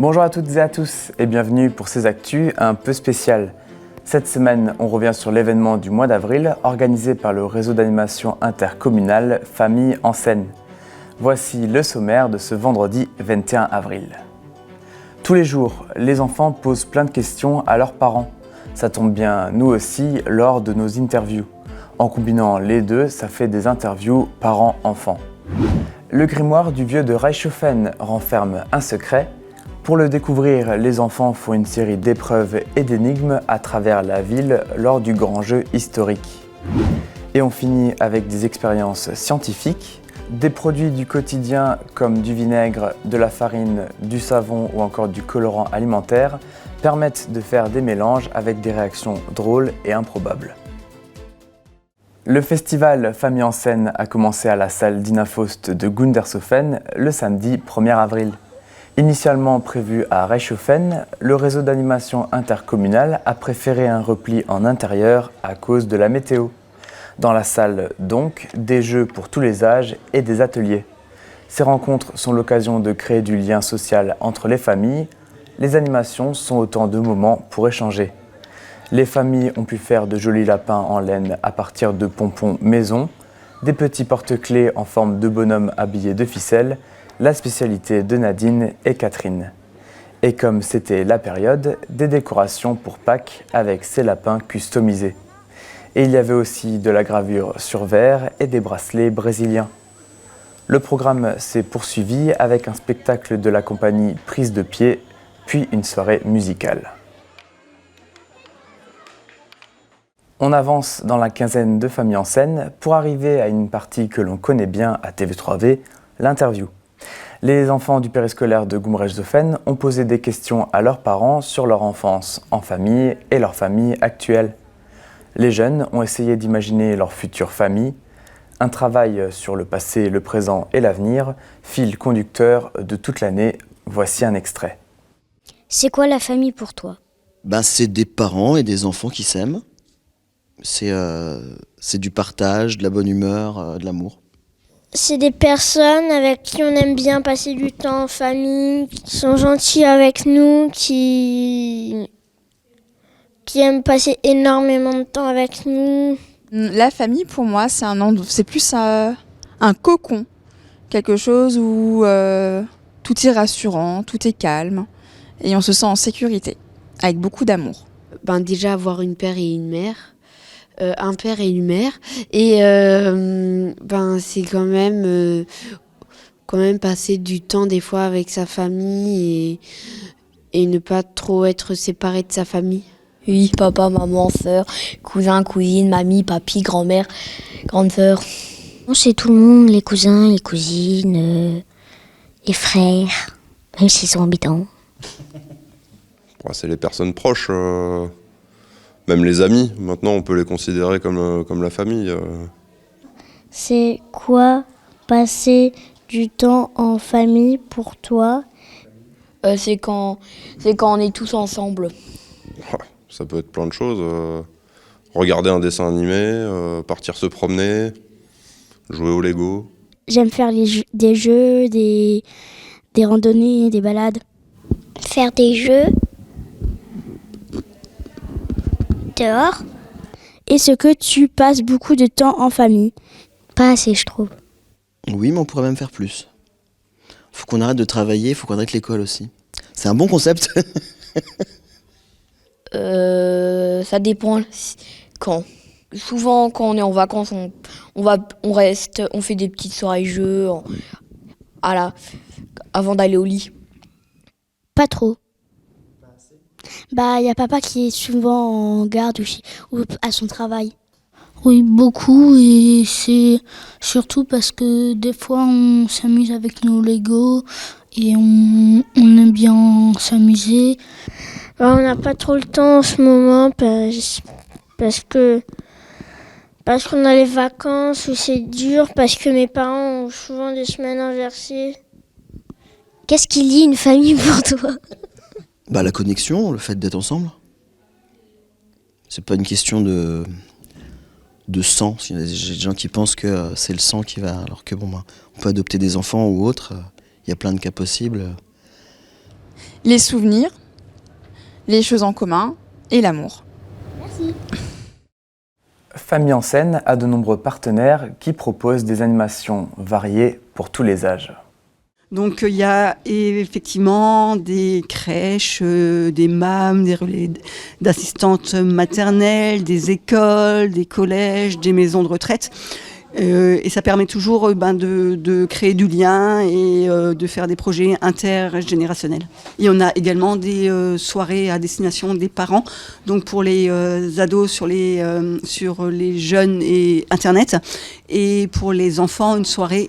Bonjour à toutes et à tous et bienvenue pour ces actus un peu spéciales. Cette semaine, on revient sur l'événement du mois d'avril organisé par le réseau d'animation intercommunal Famille en Seine. Voici le sommaire de ce vendredi 21 avril. Tous les jours, les enfants posent plein de questions à leurs parents. Ça tombe bien, nous aussi, lors de nos interviews. En combinant les deux, ça fait des interviews parents-enfants. Le grimoire du vieux de Reichshofen renferme un secret. Pour le découvrir, les enfants font une série d'épreuves et d'énigmes à travers la ville lors du grand jeu historique. Et on finit avec des expériences scientifiques, des produits du quotidien comme du vinaigre, de la farine, du savon ou encore du colorant alimentaire permettent de faire des mélanges avec des réactions drôles et improbables. Le festival Famille en Seine a commencé à la salle d'Ina Faust de Gundershofen le samedi 1er avril. Initialement prévu à Reichshofen, le réseau d'animation intercommunal a préféré un repli en intérieur à cause de la météo. Dans la salle, donc, des jeux pour tous les âges et des ateliers. Ces rencontres sont l'occasion de créer du lien social entre les familles. Les animations sont autant de moments pour échanger. Les familles ont pu faire de jolis lapins en laine à partir de pompons maison, des petits porte-clés en forme de bonhomme habillés de ficelle, la spécialité de Nadine et Catherine. Et comme c'était la période, des décorations pour Pâques avec ces lapins customisés. Et il y avait aussi de la gravure sur verre et des bracelets brésiliens. Le programme s'est poursuivi avec un spectacle de la compagnie Prise de Pied, puis une soirée musicale. On avance dans la quinzaine de Famille en Seine pour arriver à une partie que l'on connaît bien à TV3V, l'interview. Les enfants du périscolaire de Gumrechtshofen ont posé des questions à leurs parents sur leur enfance en famille et leur famille actuelle. Les jeunes ont essayé d'imaginer leur future famille. Un travail sur le passé, le présent et l'avenir, fil conducteur de toute l'année. Voici un extrait. C'est quoi la famille pour toi ? C'est des parents et des enfants qui s'aiment. C'est du partage, de la bonne humeur, de l'amour. C'est des personnes avec qui on aime bien passer du temps en famille, qui sont gentils avec nous, qui aiment passer énormément de temps avec nous. La famille, pour moi, c'est plus un cocon. Quelque chose où tout est rassurant, tout est calme. Et on se sent en sécurité, avec beaucoup d'amour. Déjà, avoir une père et une mère. Un père et une mère. Et c'est quand même passer du temps des fois avec sa famille et ne pas trop être séparé de sa famille. Oui, papa, maman, sœur, cousin, cousine, mamie, papy, grand-mère, grande sœur. C'est tout le monde, les cousins, les cousines, les frères, même s'ils sont habitants. C'est les personnes proches, même les amis. Maintenant, on peut les considérer comme la famille. C'est quoi passer du temps en famille pour toi ? C'est quand on est tous ensemble. Ça peut être plein de choses. Regarder un dessin animé, partir se promener, jouer au Lego. J'aime faire des jeux, des randonnées, des balades. Faire des jeux dehors. Est-ce que tu passes beaucoup de temps en famille ? Pas assez, je trouve. Oui, mais on pourrait même faire plus. Faut qu'on arrête de travailler, faut qu'on arrête l'école aussi. C'est un bon concept. Ça dépend quand. Souvent, quand on est en vacances, on reste, on fait des petites soirées jeux avant d'aller au lit. Pas trop. Y a papa qui est souvent en garde ou à son travail. Oui, beaucoup, et c'est surtout parce que des fois on s'amuse avec nos Lego et on aime bien s'amuser. On n'a pas trop le temps en ce moment parce qu'on a les vacances où c'est dur, parce que mes parents ont souvent des semaines inversées. Qu'est-ce qui lie une famille pour toi ? La connexion, le fait d'être ensemble. C'est pas une question de sang. Il y a des gens qui pensent que c'est le sang qui va, alors que on peut adopter des enfants ou autre. Il y a plein de cas possibles. les souvenirs, les choses en commun et l'amour. Merci. Famille en scène a de nombreux partenaires qui proposent des animations variées pour tous les âges. Donc il y a effectivement des crèches, des MAM, des relais d'assistantes maternelles, des écoles, des collèges, des maisons de retraite. Et ça permet toujours de créer du lien et de faire des projets intergénérationnels. Et on a également des soirées à destination des parents, donc pour les ados sur les jeunes et Internet, et pour les enfants une soirée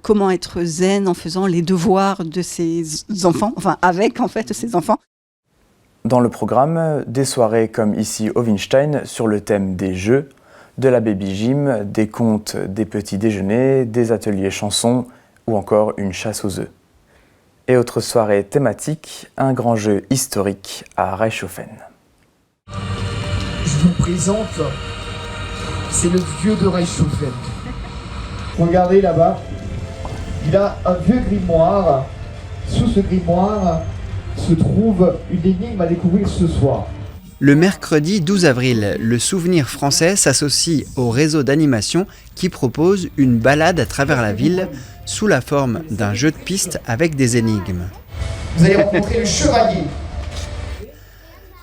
comment être zen en faisant les devoirs de ses enfants, enfin avec en fait ses enfants. Dans le programme, des soirées comme ici au Winstein sur le thème des jeux, de la baby gym, des contes, des petits déjeuners, des ateliers chansons ou encore une chasse aux œufs. Et autre soirée thématique, un grand jeu historique à Reichshofen. Je vous présente, c'est le vieux de Reichshofen. Regardez là-bas, il a un vieux grimoire. Sous ce grimoire se trouve une énigme à découvrir ce soir. Le mercredi 12 avril, le Souvenir français s'associe au réseau d'animation qui propose une balade à travers la ville sous la forme d'un jeu de piste avec des énigmes. Vous allez rencontrer le chevalier.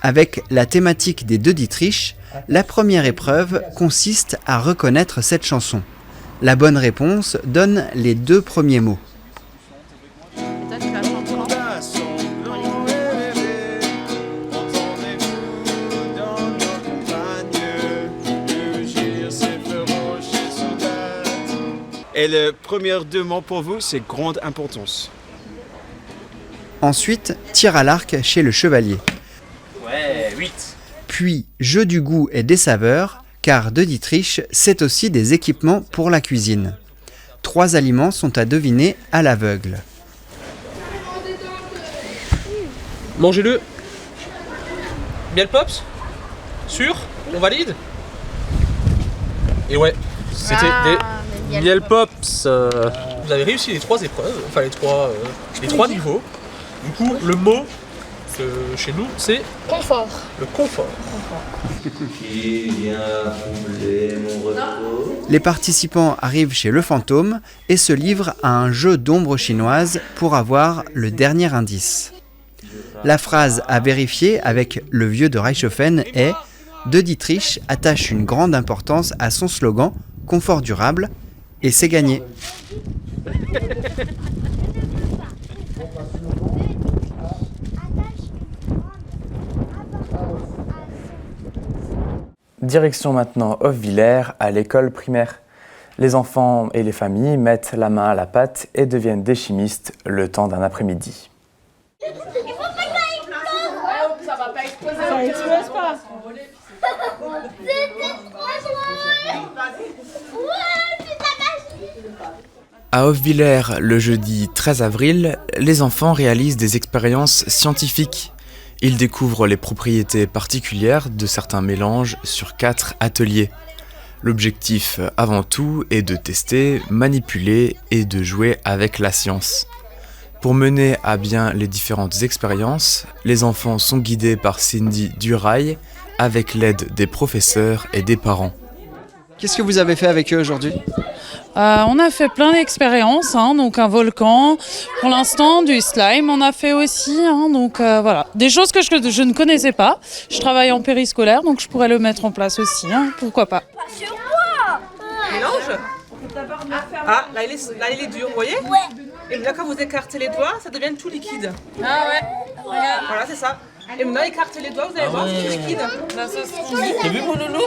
Avec la thématique des deux Dietrich, la première épreuve consiste à reconnaître cette chanson. La bonne réponse donne les deux premiers mots. Et le premier deux mots pour vous, c'est grande importance. Ensuite, tir à l'arc chez le chevalier. Ouais, 8. Puis, jeu du goût et des saveurs, car de Dietrich, c'est aussi des équipements pour la cuisine. 3 aliments sont à deviner à l'aveugle. Mangez-le. Miel Pops. Sûr? On valide? Et ouais, c'était des Miel Pops. Vous avez réussi les 3 épreuves, enfin les trois niveaux. Du coup, le mot chez nous, c'est Confort. le confort. Les participants arrivent chez le fantôme et se livrent à un jeu d'ombre chinoise pour avoir le dernier indice. La phrase à vérifier avec le vieux de Reichshofen est « De Dietrich attache une grande importance à son slogan « Confort durable » et c'est gagné. Direction maintenant Hofwiller à l'école primaire. Les enfants et les familles mettent la main à la pâte et deviennent des chimistes le temps d'un après-midi. Ça explose pas. À Hofwiller, le jeudi 13 avril, les enfants réalisent des expériences scientifiques. Ils découvrent les propriétés particulières de certains mélanges sur 4 ateliers. L'objectif, avant tout, est de tester, manipuler et de jouer avec la science. Pour mener à bien les différentes expériences, les enfants sont guidés par Cindy Durail avec l'aide des professeurs et des parents. Qu'est-ce que vous avez fait avec eux aujourd'hui ? On a fait plein d'expériences, donc un volcan, pour l'instant du slime on a fait aussi, donc voilà. Des choses que je ne connaissais pas. Je travaille en périscolaire, donc je pourrais le mettre en place aussi, pourquoi pas. Mélange. Ah, là il est dur, vous voyez ? Ouais. Et là quand vous écartez les doigts, ça devient tout liquide. Ah ouais, regarde. Voilà, c'est ça. Et maintenant écartez les doigts, vous allez voir, c'est tout liquide. La sauce T'as vu mon loulou ?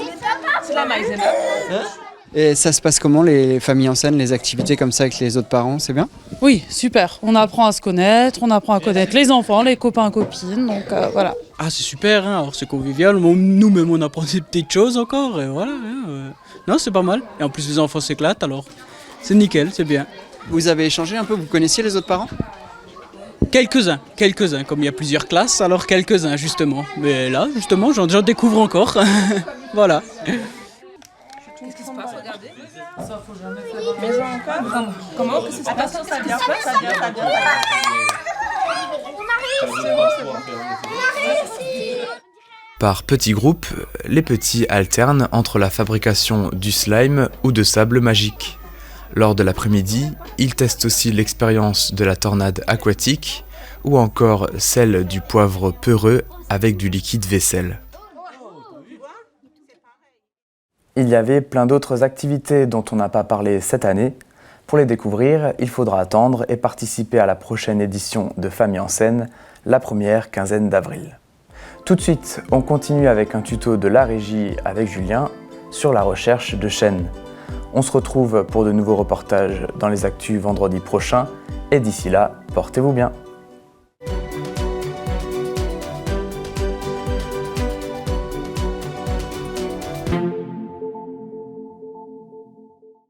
C'est la maïzena. Et ça se passe comment, les familles en scène, les activités comme ça avec les autres parents, c'est bien ? Oui, super. On apprend à se connaître, on apprend à connaître les enfants, les copains, copines, donc voilà. Ah, c'est super, alors c'est convivial. Nous-mêmes, on apprend des petites choses encore, et voilà. Non, c'est pas mal. Et en plus, les enfants s'éclatent, alors c'est nickel, c'est bien. Vous avez échangé un peu, vous connaissiez les autres parents ? Quelques-uns, comme il y a plusieurs classes, alors quelques-uns justement. Mais là, justement, j'en découvre encore. Voilà. Qu'est-ce qui se passe ? Regardez. Ça, faut jamais faire. Mais encore ? Comment que ça se passe ? Ça vient. On arrive. Par petits groupes, les petits alternent entre la fabrication du slime ou de sable magique. Lors de l'après-midi, ils testent aussi l'expérience de la tornade aquatique ou encore celle du poivre peureux avec du liquide vaisselle. Il y avait plein d'autres activités dont on n'a pas parlé cette année. Pour les découvrir, il faudra attendre et participer à la prochaine édition de Famille en scène, la première quinzaine d'avril. Tout de suite, on continue avec un tuto de la régie avec Julien sur la recherche de chaînes. On se retrouve pour de nouveaux reportages dans les actus vendredi prochain et d'ici là, portez-vous bien.